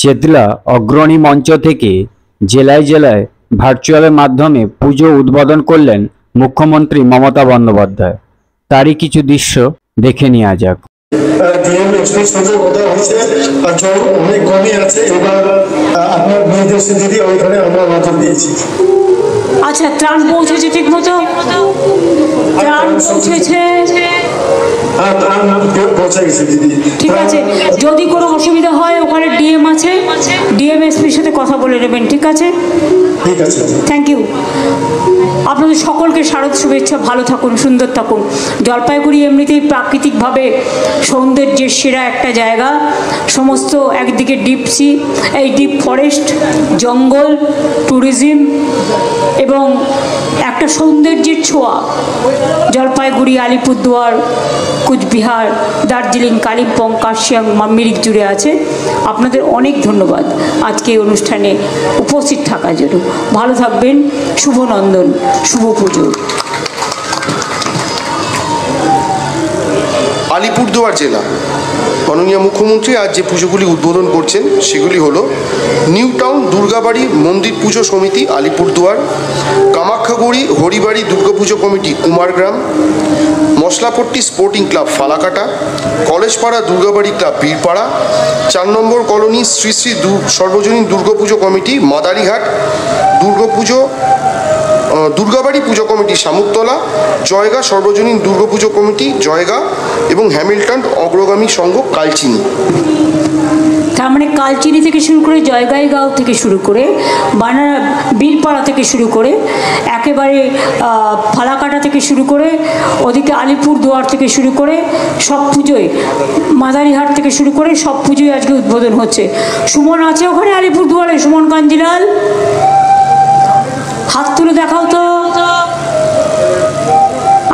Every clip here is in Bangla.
চেতলা অগ্রণী মঞ্চ থেকে জেলায় জেলায় ভার্চুয়ালের মাধ্যমে পুজো উদ্বোধন করলেন মুখ্যমন্ত্রী মমতা বন্দ্যোপাধ্যায়। তারই কিছু দৃশ্য দেখে নেওয়া যাক। অনেক কমই আছে, এবার আপনার দিদি ওইখানে আমরা নজর দিয়েছি। আচ্ছা, ত্রাণ পৌঁছেছে ঠিক মতো? ত্রাণ পৌঁছেছে, ঠিক আছে। যদি কোনো অসুবিধা হয় ওখানে ডিএম আছে, ডিএম এসপির সাথে কথা বলে নেবেন, ঠিক আছে? ঠিক আছে, থ্যাংক ইউ। আপনাদের সকলকে শারদ শুভেচ্ছা। ভালো থাকুন, সুন্দর থাকুন। জলপাইগুড়ি এমনিতেই প্রাকৃতিকভাবে সৌন্দর্যের সেরা একটা জায়গা। সমস্ত একদিকে ডিপ সি, এই ডিপ ফরেস্ট, জঙ্গল, ট্যুরিজম এবং একটা সৌন্দর্যের ছোঁয়া জলপাইগুড়ি, আলিপুরদুয়ার, কুচবিহার, দার্জিলিং, কালিম্পং, কার্শিয়াং, মিরিক জুড়ে আছে। আপনাদের অনেক ধন্যবাদ আজকে এই অনুষ্ঠানে উপস্থিত থাকার জন্য। ভালো থাকবেন। শুভ নন্দন, শুভ পুজো। আলিপুরদুয়ার জেলা মাননীয় মুখ্যমন্ত্রী আজ যে পুজোগুলি উদ্বোধন করছেন সেগুলি হলো নিউ টাউন দুর্গাবাড়ি মন্দির পুজো সমিতি Alipurduar, Kamakhyaguri Haribari Durga Puja committee Kumargram, Moshlapatti sporting club Falakata, Collegepara Durgabari club Birpara, 4 number colony Shri Shri সর্বজনীন দুর্গাপুজো কমিটি মাদারিহাট, দুর্গাবাড়ি পুজো কমিটি শামুকতলা, জয়গা সর্বজনীন দুর্গাপুজো কমিটি জয়গা এবং হ্যামিল্টন অগ্রগামী সংঘ কালচিনি। তার মানে কালচিনি থেকে শুরু করে জয়গাইগাঁও থেকে শুরু করে বানারা বীরপাড়া থেকে শুরু করে একেবারে ফালাকাটা থেকে শুরু করে ওদিকে আলিপুরদুয়ার থেকে শুরু করে সব পুজোয়, মাদারিহাট থেকে শুরু করে সব পুজোয় আজকে উদ্বোধন হচ্ছে। সুমন আছে ওখানে আলিপুরদুয়ারে? সুমন কাঞ্জিলাল, হাত তুলে দেখাও তো।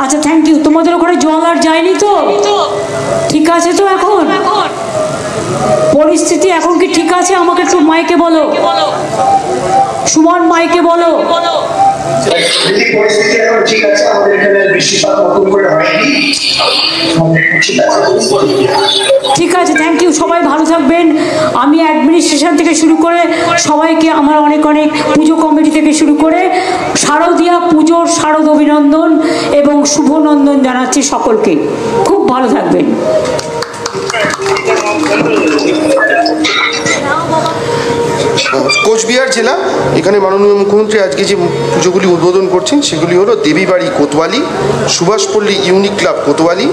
আচ্ছা, থ্যাংক ইউ। তোমাদের ওখানে জল আর যায়নি তো? ঠিক আছে তো? এখন পরিস্থিতি এখন কি ঠিক আছে? আমাকে একটু মাইকে বলো, সুমন মাইকে বলো। ঠিক আছে, থ্যাংক ইউ। সবাই ভালো থাকবেন। আমি অ্যাডমিনিস্ট্রেশন থেকে শুরু করে সবাইকে, আমার অনেক অনেক পুজো কমিটি থেকে শুরু করে শারদীয়া পুজোর শারদ অভিনন্দন এবং শুভনন্দন জানাচ্ছি সকলকে। খুব ভালো থাকবেন। কোচবিহার জেলা, এখানে মাননীয় মুখ্যমন্ত্রী আজকে যে পুজোগুলি উদ্বোধন করছেন সেগুলি হলো Debibari Kotwali, Subhashpally unique club Kotwali,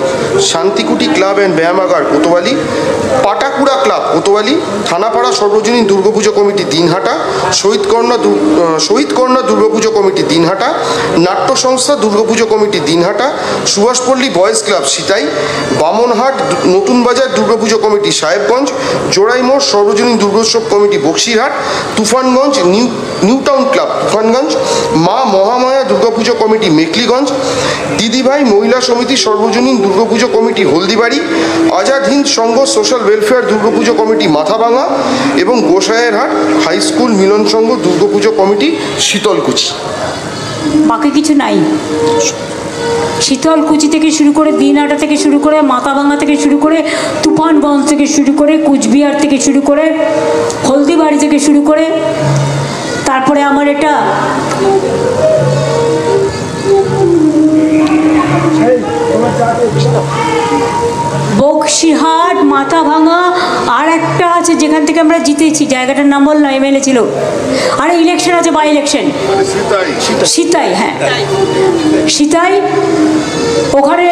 Shantikuti club and ব্যায়ামাগার কোতোয়ালি, পাটাকুড়া ক্লাব কোতোয়ালি, থানাপাড়া সর্বজনীন দুর্গাপুজো কমিটি দিনহাটা, শহীদকর্ণা দুর্গাপুজো কমিটি দিনহাটা, নাট্য সংস্থা Durga Puja committee Dinhata, Subhashpally boys club Sitai, Bamanhat নতুন বাজার দুর্গাপুজো কমিটি সাহেবগঞ্জ, জোড়াইমোড় সর্বজনীন Durgotsav committee Boxirhat, Tufanganj new town club Tufanganj, মা মহামায়া দুর্গাপুজো কমিটি মেকলিগঞ্জ, দিদিভাই মহিলা সমিতি সর্বজনীন দুর্গাপুজো কমিটি হলদিবাড়ি, আজাদ হিন্দ সংঘ social welfare Durga Puja committee Mathabhanga এবং গোসাইয়েরহাট হাই স্কুল মিলন সংঘ দুর্গাপুজো কমিটি শীতলকুচি। বাকি কিছু নাই? শীতলকুচি থেকে শুরু করে দিনহাটা থেকে শুরু করে মাথাভাঙা থেকে শুরু করে তুফানগঞ্জ থেকে শুরু করে কুচবিহার থেকে শুরু করে হলদিবাড়ি থেকে শুরু করে তারপরে আমার এটা বক্সিরহাট, মাথাভাঙা, আর একটা আছে যেখান থেকে আমরা জিতেছি, জায়গাটার নাম বললাম, এমএলএ ছিল। আরে ইলেকশন আছে, বাই ইলেকশন, সিতাই। হ্যাঁ, সিতাই। ওখানে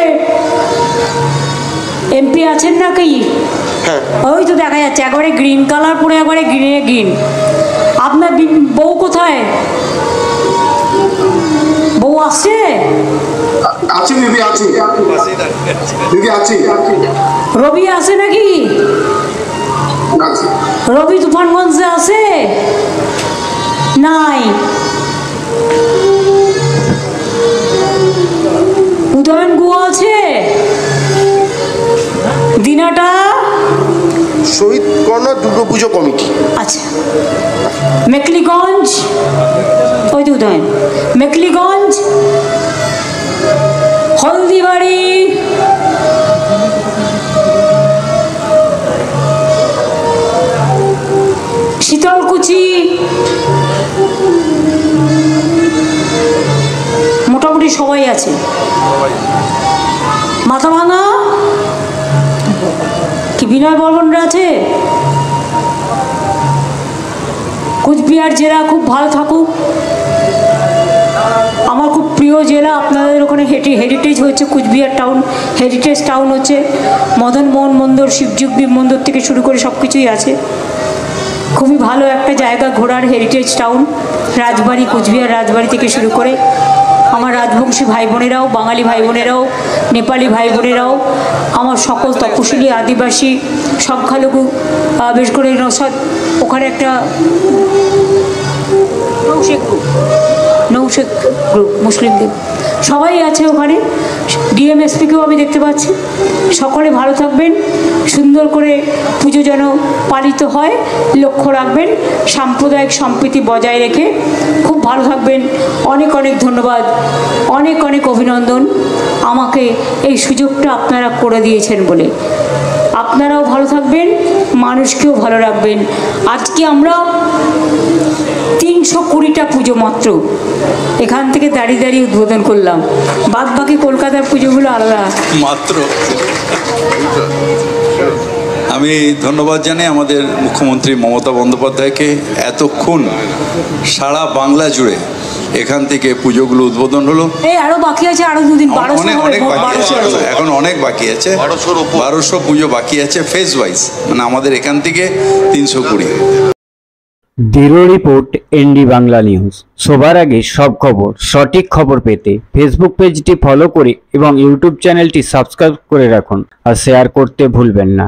এমপি আছেন না কি? ওই তো দেখা যাচ্ছে একেবারে গ্রিন কালার পরে, একবারে গ্রিনে গ্রিন। আপনার বউ কোথায়? বউ আসছে? রবি আছে নাকি? রবি তুফানগঞ্জে আছে? নাই। উদয়ন গুয়া আছে? দিনাটা শহীদকর্ণা দুর্গাপুজো কমিটি। আচ্ছা, মেকলিগঞ্জ, ওই তো উদয়ন, মেকলিগঞ্জ, হলদিবাড়ি, আছে? মাথা ভাঙা কি বিনয় বর্মনরা আছে? কুচবিহার জেলা খুব ভালো থাকুক। আমার খুব প্রিয় জেলা, আপনাদের ওখানে হেরিটেজ হচ্ছে কুচবিহার টাউন, হেরিটেজ টাউন হচ্ছে। মদন মোহন মন্দির, শিবযুগবি মন্দির থেকে শুরু করে সব কিছুই আছে। খুবই ভালো একটা জায়গা ঘোরার হেরিটেজ টাউন। রাজবাড়ি, কুচবিহার রাজবাড়ি থেকে শুরু করে আমার রাজবংশী ভাই বোনেরাও, বাঙালি ভাই বোনেরাও, নেপালি ভাই বোনেরাও, আমার সকল তপশিলি, আদিবাসী, সংখ্যালঘু, বেশ করে নৌসাদ, ওখানে একটা নৌশেখ গ্রুপ মুসলিমদের সবাই আছে ওখানে। ডিএমএসপিকেও আমি দেখতে পাচ্ছি। সকলে ভালো থাকবেন, সুন্দর করে পুজো যেন পালিত হয় লক্ষ্য রাখবেন, সাম্প্রদায়িক সম্প্রীতি বজায় রেখে খুব ভালো থাকবেন। অনেক অনেক ধন্যবাদ, অনেক অনেক অভিনন্দন আমাকে এই সুযোগটা আপনারা করে দিয়েছেন বলে। আপনারাও ভালো থাকবেন, মানুষকেও ভালো রাখবেন। আজকে আমরা 320টা পুজো মাত্র এখান থেকে দাঁড়িয়ে দাঁড়িয়ে উদ্বোধন করলাম, বাদ বাকি কলকাতার পুজোগুলো আলাদা মাত্র। আমি ধন্যবাদ জানাই আমাদের মুখ্যমন্ত্রী মমতা বন্দ্যোপাধ্যায়কে। এতক্ষণ সারা বাংলা জুড়ে এখান থেকে পুজোগুলো উদ্বোধন হলো। এই আরো বাকি আছে, আরো দুদিন, অনেক বাকি আছে, এখন অনেক বাকি আছে, 1200 পুজো বাকি আছে ফেজ ওয়াইজ, মানে আমাদের এখান থেকে 320। Bureau report, ND Bangla news. সবার আগে সব খবর, সঠিক খবর পেতে ফেসবুক পেজটি ফলো করে এবং ইউটিউব চ্যানেলটি সাবস্ক্রাইব করে রাখুন আর শেয়ার করতে ভুলবেন না।